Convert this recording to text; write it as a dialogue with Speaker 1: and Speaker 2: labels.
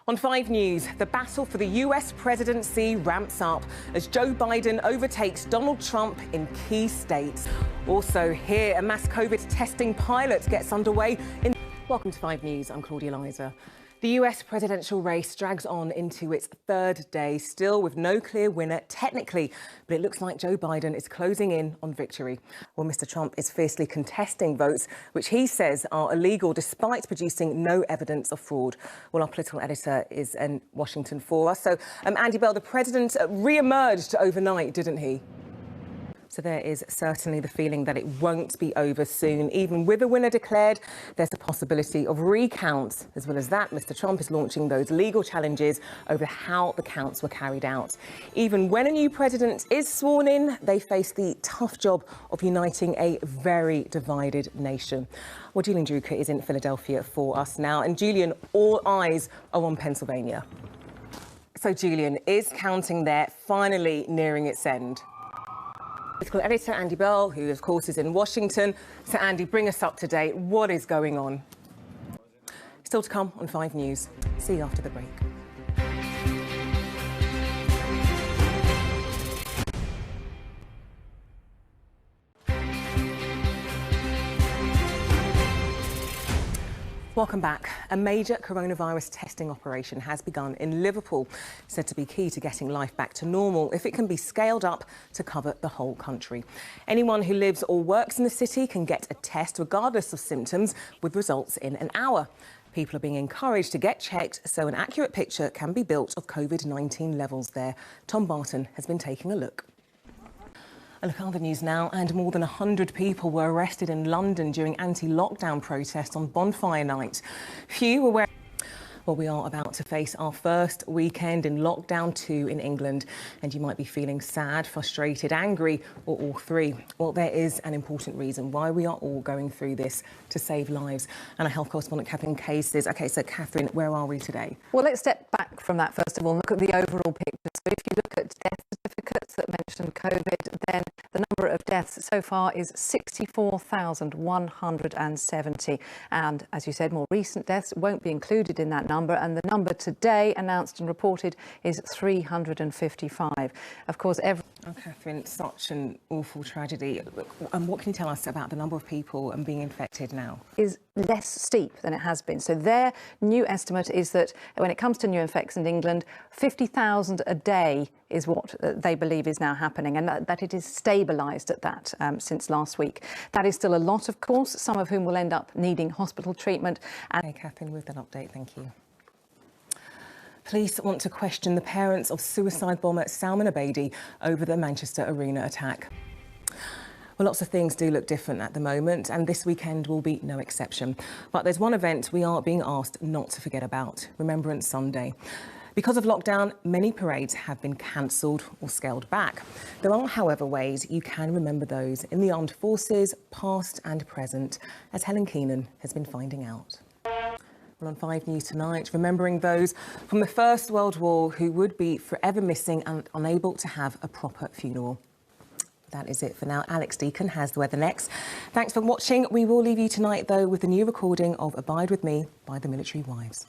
Speaker 1: On 5 News, the battle for the US presidency ramps up as Joe Biden overtakes Donald Trump in key states. Also here, a mass COVID testing pilot gets underway in... Welcome to 5 News, I'm Claudia Liza. The US presidential race drags on into its third day, still with no clear winner technically, but it looks like Joe Biden is closing in on victory. Well, Mr. Trump is fiercely contesting votes, which he says are illegal despite producing no evidence of fraud. Well, our political editor is in Washington for us. So, Andy Bell, the president re-emerged overnight, didn't he? So there is certainly the feeling that it won't be over soon. Even with a winner declared, there's a possibility of recounts. As well as that, Mr. Trump is launching those legal challenges over how the counts were carried out. Even when a new president is sworn in, they face the tough job of uniting a very divided nation. Well, Julian Druker is in Philadelphia for us now. And Julian, all eyes are on Pennsylvania. So, Julian, is counting there finally nearing its end? Political editor Andy Bell, who of course is in Washington. So Andy, bring us up to date. What is going on? Still to come on 5 News. See you after the break. Welcome back. A major coronavirus testing operation has begun in Liverpool, said to be key to getting life back to normal if it can be scaled up to cover the whole country. Anyone who lives or works in the city can get a test regardless of symptoms, with results in an hour. People are being encouraged to get checked so an accurate picture can be built of COVID-19 levels there. Tom Barton has been taking a look. A look at other news now, and more than 100 people were arrested in London during anti-lockdown protests on Bonfire Night. Few were wearing... Well, we are about to face our first weekend in lockdown 2 in England, and you might be feeling sad, frustrated, angry, or all three. Well, there is an important reason why we are all going through this: to save lives. And our health correspondent Catherine Case says, OK, so Catherine, where are we today?
Speaker 2: Well, let's step back from that first of all and look at the overall picture. So if you look at death certificates that mention COVID, then the number of deaths so far is 64,170. And as you said, more recent deaths won't be included in that number. And the number today announced and reported is 355. Of course,
Speaker 1: Oh, Catherine, such an awful tragedy. And what can you tell us about the number of people being infected now?
Speaker 2: Is less steep than it has been. So their new estimate is that when it comes to new infections in England, 50,000 a day is what they believe is now happening, and that it is stabilised at that since last week. That is still a lot, of course, some of whom will end up needing hospital treatment.
Speaker 1: Okay, Catherine, with that update, thank you. Police want to question the parents of suicide bomber Salman Abedi over the Manchester Arena attack. Well, lots of things do look different at the moment, and this weekend will be no exception. But there's one event we are being asked not to forget about: Remembrance Sunday. Because of lockdown, many parades have been cancelled or scaled back. There are, however, ways you can remember those in the armed forces, past and present, as Helen Keenan has been finding out. Well, on 5 News tonight, remembering those from the First World War who would be forever missing and unable to have a proper funeral. That is it for now. Alex Deacon has the weather next. Thanks for watching. We will leave you tonight, though, with a new recording of Abide With Me by the Military Wives.